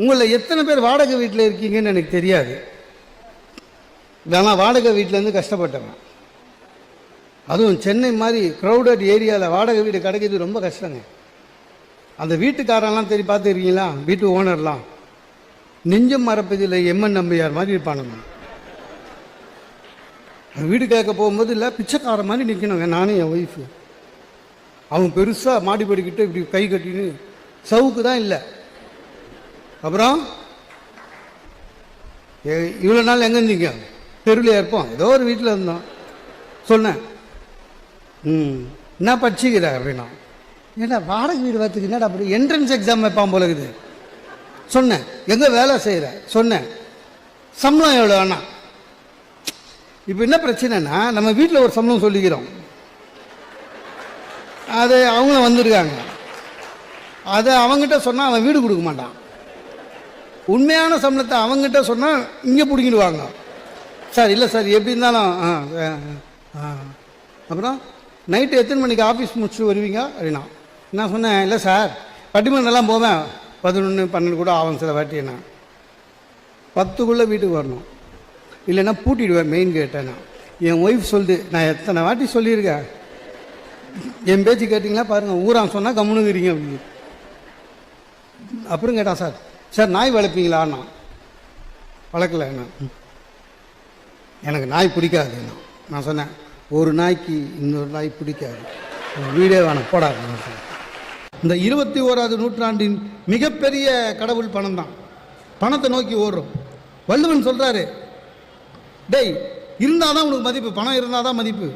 உங்களில் எத்தனை பேர் வாடகை வீட்டில் இருக்கீங்கன்னு எனக்கு தெரியாது. நான் வாடகை வீட்டிலேருந்து கஷ்டப்பட்டவன். அதுவும் சென்னை மாதிரி க்ரௌடட் ஏரியாவில் வாடகை வீடு கிடைக்கிறது ரொம்ப கஷ்டங்க. அந்த வீட்டுக்காரெல்லாம் பார்த்துருக்கீங்களா? வீட்டு ஓனர்லாம் நெஞ்சம் மறப்பதில் எம்என் நம்பியார் மாதிரி இருப்பானுங்க. வீடு கேட்க போகும்போது இல்லை பிச்சைக்கார மாதிரி நிற்கணுங்க. நானும் என் ஒய்ஃபு. அவன் பெருசாக மாடி படிக்கிட்டு இப்படி கை கட்டின்னு சவுக்கு தான் இல்லை. அப்புறம் இவ்வளோ நாள் எங்கே இருந்தீங்க? தெருவில் இருப்போம். ஏதோ ஒரு வீட்டில் இருந்தோம். சொன்னேன், என்ன படிச்சுக்கிற அப்படின்னா, ஏன்னா வாடகை வீடு பார்த்துக்கு என்னடா அப்படி என்ட்ரன்ஸ் எக்ஸாம் வைப்பான் போல இருக்குது. சொன்னேன், எங்கே வேலை செய்கிற? சொன்னேன், சம்பளம் எவ்வளோ வேணா. இப்போ என்ன பிரச்சனைனா, நம்ம வீட்டில் ஒரு சம்பளம் சொல்லிக்கிறோம், அது அவங்க வந்திருக்காங்க, அதை அவங்ககிட்ட சொன்னால் அவன் வீடு கொடுக்க மாட்டான். உண்மையான சம்பளத்தை அவங்ககிட்ட சொன்னால் இங்கே பிடிக்கிடுவாங்க. சார் இல்லை சார் எப்படி இருந்தாலும் அப்புறம் நைட்டு எத்தனை மணிக்கு ஆஃபீஸ் முடிச்சுட்டு வருவீங்க அப்படின்னா, நான் சொன்னேன், இல்லை சார் பட்டிமன்றெல்லாம் போவேன் 11 12 கூட ஆகும் சில வாட்டி. என்ன 10க்குள்ளே வீட்டுக்கு வரணும், இல்லைன்னா பூட்டிடுவேன் மெயின் கேட்டேன்னா. என் ஒய்ஃப் சொல்லுது, நான் எத்தனை வாட்டி சொல்லியிருக்கேன், என் பேச்சு கேட்டிங்களா பாருங்கள், ஊரான் சொன்னால் கம்முனுங்கிறீங்க அப்படின்னு. அப்புறம் கேட்டான், சார் சார் நாய் வளர்ப்பீங்களான்னா. வளர்க்கல என்ன, எனக்கு நாய் பிடிக்காது. நான் சொன்னேன், ஒரு நாய்க்கு இன்னொரு நாய் பிடிக்காது, வீடே வேணாம் போடாது. இந்த 21ஆவது நூற்றாண்டின் மிகப்பெரிய கடவுள் பணம் தான். பணத்தை நோக்கி ஓடுறோம். வள்ளுவன் சொல்கிறாரு, டேய் இருந்தால் தான் உனக்கு மதிப்பு, பணம் இருந்தால் தான் மதிப்பு,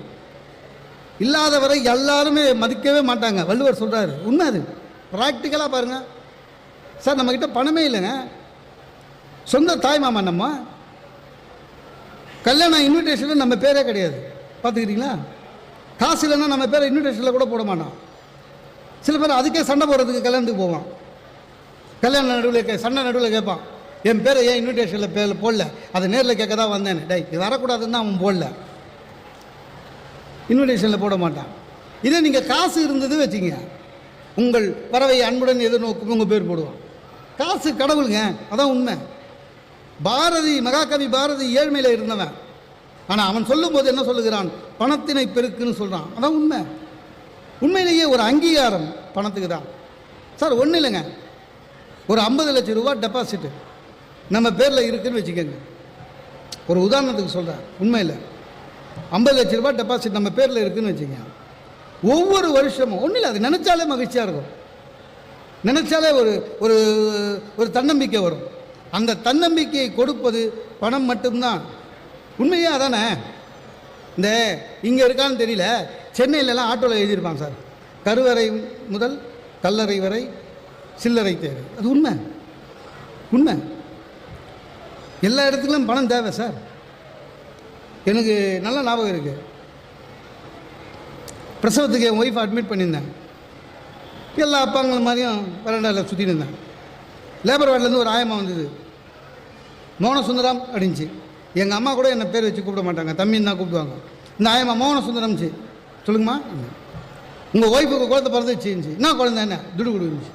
இல்லாதவரை எல்லாருமே மதிக்கவே மாட்டாங்க. வள்ளுவர் சொல்கிறாரு, உண்மை அது. ப்ராக்டிக்கலாக பாருங்கள் சார், நம்மக்கிட்ட பணமே இல்லைங்க. சொந்த தாய் மாமா நம்ம கல்யாணம் இன்விடேஷனில் நம்ம பேரே கிடையாது, பார்த்துக்கிறீங்களா? காசு இல்லைன்னா நம்ம பேரை இன்விடேஷனில் கூட போட மாட்டோம். சில பேர் அதுக்கே சண்டை போடுறதுக்கு கல்யாணத்துக்கு போவான். கல்யாண நடுவில் சண்டை நடுவில் கேட்பான், என் பேரை ஏன் இன்விடேஷனில் பேரில் போடல, அதை நேரில் கேட்க தான் வந்தேன். டேய் இது வரக்கூடாதுன்னு அவன் போடல, இன்விடேஷனில் போட மாட்டான். இதே நீங்கள் காசு இருந்தது வச்சுங்க, உங்கள் பறவை அன்புடன் எதிர்நோக்கும் உங்கள் பேர் போடுவான். காசு கடவுளுங்க, அதான் உண்மை. பாரதி, மகாகவி பாரதி ஏழ்மையில் இருந்தவன். ஆனால் அவன் சொல்லும்போது என்ன சொல்லுகிறான்? பணத்தினை பெருக்குன்னு சொல்கிறான். அதான் உண்மை. உண்மையிலேயே ஒரு அங்கீகாரம் பணத்துக்கு தான் சார். ஒன்றும் இல்லைங்க, ஒரு 50 லட்சம் ரூபா டெபாசிட்டு நம்ம பேரில் இருக்குதுன்னு வச்சுக்கோங்க. ஒரு உதாரணத்துக்கு சொல்கிறேன், உண்மையில் 50 லட்ச ரூபா டெபாசிட் நம்ம பேரில் இருக்குதுன்னு வச்சுக்கோங்க. ஒவ்வொரு வருஷமும் ஒன்றும் இல்லை, அது நினச்சாலே மகிழ்ச்சியாக இருக்கும், நினச்சாலே ஒரு ஒரு ஒரு தன்னம்பிக்கை வரும். அந்த தன்னம்பிக்கையை கொடுப்பது பணம் மட்டும்தான். உண்மையே அதானே. இந்த இங்கே இருக்கான்னு தெரியல, சென்னையிலலாம் ஆட்டோவில் எழுதியிருப்பாங்க சார், கருவறை முதல் கல்லறை வரை சில்லறை தேவை. அது உண்மை, உண்மை. எல்லா இடத்துக்கும் பணம் தேவை சார். எனக்கு நல்ல ஞாபகம் இருக்குது, பிரசவத்துக்கு என் ஒய்ஃப் அட்மிட் பண்ணியிருந்தேன். எல்லா அப்பாங்கள் மாதிரியும் வராண்டாவில் சுற்றின்னு இருந்தேன். லேபர் வார்டிலேருந்து ஒரு ஆயமாக வந்தது, மோகன சுந்தரம் அப்படின்ச்சு. எங்கள் அம்மா கூட என்னை பேர் வச்சு கூப்பிட மாட்டாங்க, தம்பின்னு தான் கூப்பிடுவாங்க. இந்த ஆயமா மோகன சுந்தரம்ச்சு. சொல்லுங்கம்மா, உங்கள் ஒய்ஃபுக்கு குழந்தை பிறந்துச்சுச்சு. என்ன குழந்தை? என்ன துடு கொடுந்துச்சு.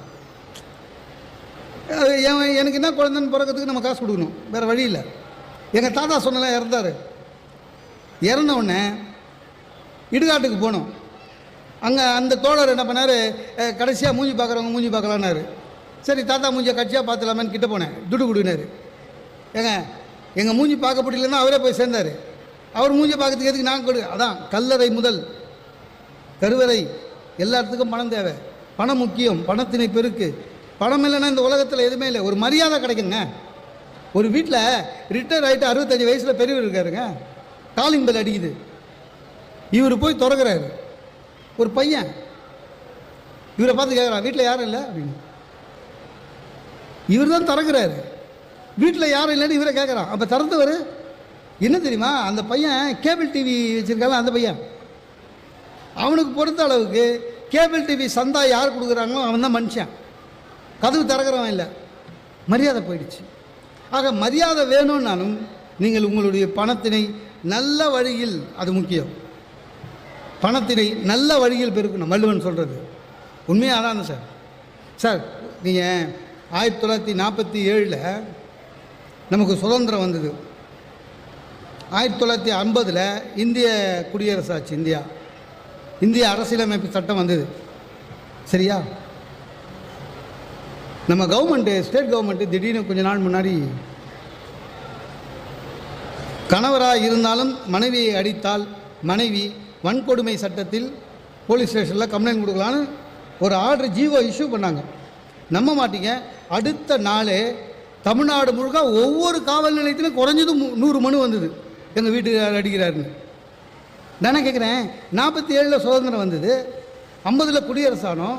எனக்கு என்ன குழந்தைன்னு பிறக்கிறதுக்கு நம்ம காசு கொடுக்கணும், வேறு வழி இல்லை. எங்கள் தாத்தா சொன்னலாம் இறந்தார். இறந்த உடனே இடுகாட்டுக்கு போனோம். அங்கே அந்த தோழர் என்ன பண்ணார், கடைசியாக மூஞ்சி பார்க்குறவங்க மூஞ்சி பார்க்கலான்னாரு. சரி தாத்தா மூஞ்சியை கட்சியாக பார்த்துலாமான்னு கிட்ட போனேன். துடு கொடுனாரு. எங்கள் மூஞ்சி பார்க்க முடியலன்னா அவரே போய் சேர்ந்தார். அவர் மூஞ்சி பார்க்கறதுக்கு எதுக்கு நான் கொடு? அதான் கல்லறை முதல் கருவறை எல்லா இடத்துக்கும் பணம் தேவை. பணம் முக்கியம், பணத்தினை பெருக்கு. பணம் இல்லைன்னா இந்த உலகத்தில் எதுவுமே இல்லை. ஒரு மரியாதை கிடைக்குங்க. ஒரு வீட்டில் ரிட்டையர் ஆகிட்டு 65 வயசில் பெரியவர் இருக்காருங்க, காலிங் பெல் அடிக்குது. இவர் போய் திறக்கிறாரு. ஒரு பையன் இவரை பார்த்து கேட்குறான், வீட்டில் யாரும் இல்லை அப்படின்னு. இவர் தான் திறக்கிறாரு. வீட்டில் யாரும் இல்லைன்னு இவரை கேட்குறான். அப்போ திறந்தவர் என்ன தெரியுமா, அந்த பையன் கேபிள் டிவி வச்சுருக்காங்க. அந்த பையன் அவனுக்கு பொறுத்த அளவுக்கு கேபிள் டிவி சந்தா யார் கொடுக்குறாங்களோ அவன் தான் மனுஷன். கதவு திறக்கிறவன் இல்லை. மரியாதை போயிடுச்சு. ஆக மரியாதை வேணும்னாலும் நீங்கள் உங்களுடைய பணத்தினை நல்ல வழியில், அது முக்கியம், பணத்தினை நல்ல வழியில் பெருக்கணும். வள்ளுவன் சொல்கிறது உண்மையாக அதான் சார். சார் நீங்கள் 1947 நமக்கு சுதந்திரம் வந்தது. 1950 இந்திய குடியரசு ஆச்சு. இந்திய அரசியலமைப்பு சட்டம் வந்தது. சரியா? நம்ம கவர்மெண்ட்டு, ஸ்டேட் கவர்மெண்ட்டு திடீர்னு கொஞ்ச நாள் முன்னாடி கணவராக இருந்தாலும் மனைவியை அடித்தால் மனைவி வன்கொடுமை சட்டத்தில் போலீஸ் ஸ்டேஷனில் கம்ப்ளைண்ட் கொடுக்கலான்னு ஒரு ஆர்டர் ஜிஓ இஷ்யூ பண்ணாங்க. நம்ப மாட்டீங்க, அடுத்த நாளே தமிழ்நாடு முழுக்க ஒவ்வொரு காவல் நிலையத்திலும் குறைஞ்சது 100 மனு வந்தது, எங்கள் வீட்டுக்கு அடிக்கிறாருன்னு. நான் கேட்குறேன், 47 சுதந்திரம் வந்தது, 50 குடியரசு ஆனோம்.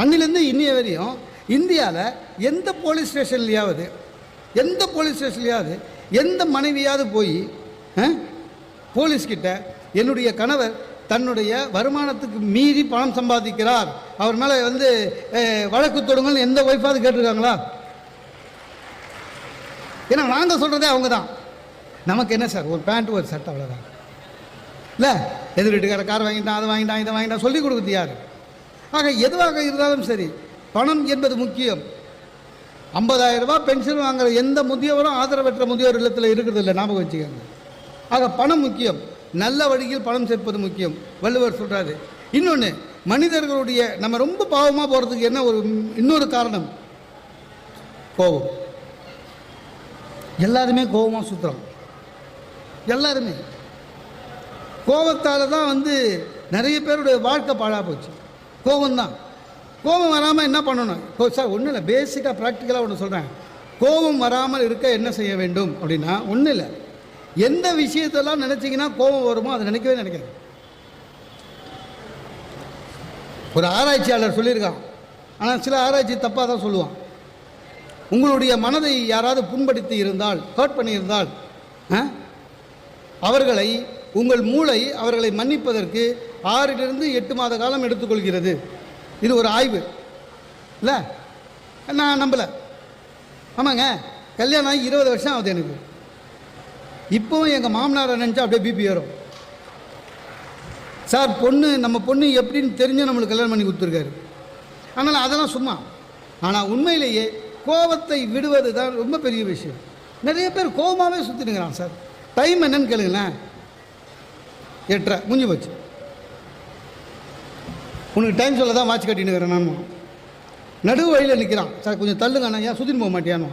அன்னிலேருந்து இன்னைய வரையும் இந்தியாவில் எந்த போலீஸ் ஸ்டேஷன்லையாவது எந்த மனைவியாவது போய் போலீஸ்கிட்ட என்னுடைய கணவர் தன்னுடைய வருமானத்துக்கு மீறி பணம் சம்பாதிக்கிறார், அவர் மேலே வழக்கு தொடுங்கன்னு எந்த ஒய்ஃபாவது கேட்டிருக்காங்களா? ஏன்னா நாங்கள் சொல்கிறதே அவங்க தான். நமக்கு என்ன சார், ஒரு பேண்ட் ஒரு சட்டை, அவ்வளோதான். இல்லை, எதிர் வீட்டுக்கார கார் வாங்கிட்டான், அதை வாங்கிட்டான், இதை வாங்கிட்டான், சொல்லிக் கொடுக்குறது யார்? ஆக எதுவாக இருந்தாலும் சரி, பணம் என்பது முக்கியம். 50,000 ரூபாய் பென்ஷன் வாங்குற எந்த முதியவரும் ஆதரவற்ற முதியோர் இல்லத்தில் இருக்கிறது இல்லை, ஞாபகம் வச்சுக்கோங்க. ஆக பணம் முக்கியம், நல்ல வழியில் பணம் சேர்ப்பது முக்கியம், வள்ளுவர் சொல்கிறாரு. இன்னொன்று, மனிதர்களுடைய நம்ம ரொம்ப பாவமாக போகிறதுக்கு என்ன இன்னொரு காரணம், கோபம். எல்லாருமே கோபமாக சுற்றுறோம். எல்லாருமே கோபத்தால் தான் நிறைய பேருடைய வாழ்க்கை பாழாக போச்சு. கோபம்தான். கோபம் வராமல் என்ன பண்ணணும் சார்? ஒன்றும் இல்லை, பேசிக்காக ப்ராக்டிக்கலாக ஒன்று சொல்கிறேன். கோபம் வராமல் இருக்க என்ன செய்ய வேண்டும் அப்படின்னா, ஒன்றும் இல்லை, எந்த விஷயத்தெல்லாம் நினச்சிங்கன்னா கோபம் வருமோ அதை நினைக்கவே நினைக்காது. ஒரு ஆராய்ச்சியாளர் சொல்லியிருக்கான், ஆனால் சில ஆராய்ச்சி தப்பாக தான் சொல்லுவான். உங்களுடைய மனதை யாராவது புண்படுத்தி இருந்தால், ஹர்ட் பண்ணியிருந்தால், அவர்களை உங்கள் மூளை அவர்களை மன்னிப்பதற்கு 6 to 8 மாத காலம் எடுத்துக்கொள்கிறது. இது ஒரு ஆய்வு இல்லை, நான் நம்பலை. ஆமாங்க, கல்யாணம் ஆகி 20 வருஷம் ஆகுது எனக்கு. இப்போவும் எங்கள் மாமனாரை நினச்சா அப்படியே பிபி ஏறும் சார். நம்ம பொண்ணு எப்படின்னு தெரிஞ்சு நம்மளுக்கு கல்யாணம் பண்ணி கொடுத்துருக்காரு. அதனால் அதெல்லாம் சும்மா. ஆனால் உண்மையிலேயே கோபத்தை விடுவது தான் ரொம்ப பெரிய விஷயம். நிறைய பேர் கோபமாகவே சுற்றினுங்கிறான் சார். டைம் என்னன்னு கேளுங்களேன், 8:30 முடிஞ்சு போச்சு. உனக்கு டைம் சொல்ல தான் வாட்ச் கட்டின்னு இருக்கிறேன். நான் நடுவு வழியில் நிற்கிறான், சார் கொஞ்சம் தள்ளுங்கண்ணா, ஏன் சுற்றின்னு போக மாட்டியானோ.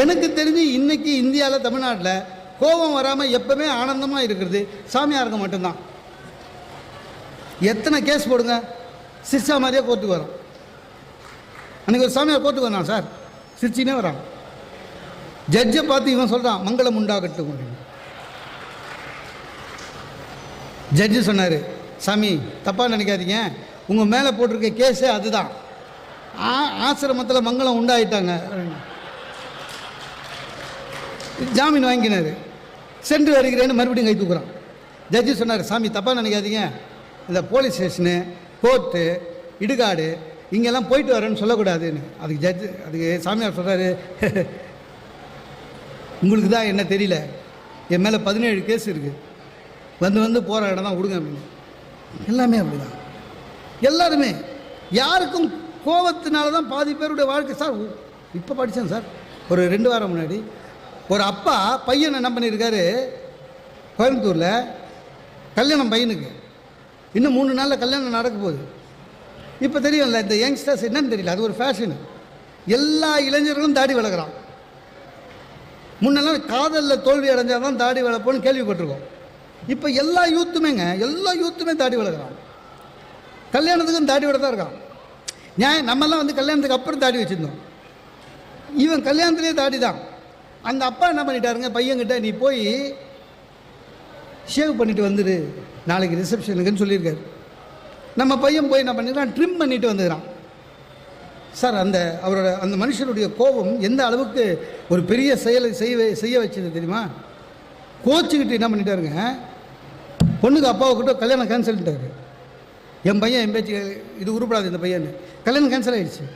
எனக்கு தெரிஞ்சு இன்றைக்கி இந்தியாவில், தமிழ்நாட்டில் கோபம் வராமல் எப்பவுமே ஆனந்தமாக இருக்கிறது சாமியாருக்கு மட்டும்தான். எத்தனை கேஸ் போடுங்க, சிரிச்சா மாதிரியே கோர்ட்டுக்கு வரோம். அன்றைக்கி ஒரு சாமியார் கோர்ட்டுக்கு வந்தான் சார், சிரிச்சினே வரான். ஜட்ஜை பார்த்து இவன் சொல்கிறான், மங்களம் உண்டாகட்டும் அப்படின்னு. ஜட்ஜு சொன்னார், சாமி தப்பாக நினைக்காதீங்க, உங்கள் மேலே போட்டிருக்க கேஸே அதுதான், ஆசிரமத்தில் மங்களம் உண்டாயிட்டாங்க. ஜாமீன் வாங்கினார். சென்று வருகிறேன்னு மறுபடியும் கை தூக்குறான். ஜட்ஜு சொன்னார், சாமி தப்பாக நினைக்காதீங்க, இந்த போலீஸ் ஸ்டேஷனு, கோர்ட்டு, இடுகாடு இங்கெல்லாம் போயிட்டு வரேன்னு சொல்லக்கூடாதுன்னு. அதுக்கு சாமியார் சொல்கிறாரு, உங்களுக்கு தான் என்ன தெரியல, என் மேலே 17 கேஸ் இருக்குது, வந்து போகிற இடம் தான் விடுங்க அப்படின்னு. எல்லாமே அப்படி தான். எல்லாருமே யாருக்கும் கோபத்தினால தான் பாதி பேருடைய வாழ்க்கை. சார் இப்போ படித்தேன் சார், ஒரு 2 வாரம் முன்னாடி ஒரு அப்பா பையனை என்ன பண்ணியிருக்காரு, கோயம்புத்தூரில் கல்யாணம் பையனுக்கு இன்னும் 3 நாளில் கல்யாணம் நடக்க போகுது. இப்போ தெரியும்ல, இந்த யங்ஸ்டர்ஸ் என்னன்னு தெரியல, அது ஒரு ஃபேஷனு. எல்லா இளைஞர்களும் தாடி வளர்க்குறான். முன்னெல்லாம் காதலில் தோல்வி அடைஞ்சால் தான் தாடி வளர்ப்போன்னு கேள்விப்பட்டிருக்கோம். இப்போ எல்லா யூத்துமே தாடி வளர்க்குறான். கல்யாணத்துக்கும் தாடி வளர்த்தான் இருக்கான். நம்மெல்லாம் கல்யாணத்துக்கு அப்புறம் தாடி வச்சுருந்தோம், இவன் கல்யாணத்துலேயே தாடி தான். அந்த அப்பா என்ன பண்ணிட்டாருங்க, பையன்கிட்ட நீ போய் ஷேவ் பண்ணிட்டு வந்துடு நாளைக்கு ரிசப்ஷனுக்குன்னு சொல்லியிருக்காரு. நம்ம பையன் போய் என்ன பண்ணிக்கிறான், ட்ரிம் பண்ணிட்டு வந்துக்கிறான். சார் அந்த மனுஷனுடைய கோபம் எந்த அளவுக்கு ஒரு பெரிய செயலை செய்ய வச்சது தெரியுமா? கோச்சுக்கிட்டு என்ன பண்ணிட்டாருங்க, பொண்ணுக்கு அப்பாவுக்கிட்ட கல்யாணம் கேன்சல் பண்ணிட்டாரு. என் பையன் என் பேச்சு இது உருப்படாது, இந்த பையன் கல்யாணம் கேன்சல் ஆகிடுச்சு.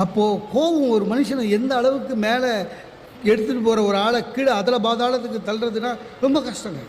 அப்போது கோபம் ஒரு மனுஷனை எந்த அளவுக்கு மேலே எடுத்துகிட்டு போகிற ஒரு ஆளை கீழே அதில் பாதாளத்துக்கு தள்ளுறதுன்னா ரொம்ப கஷ்டங்க.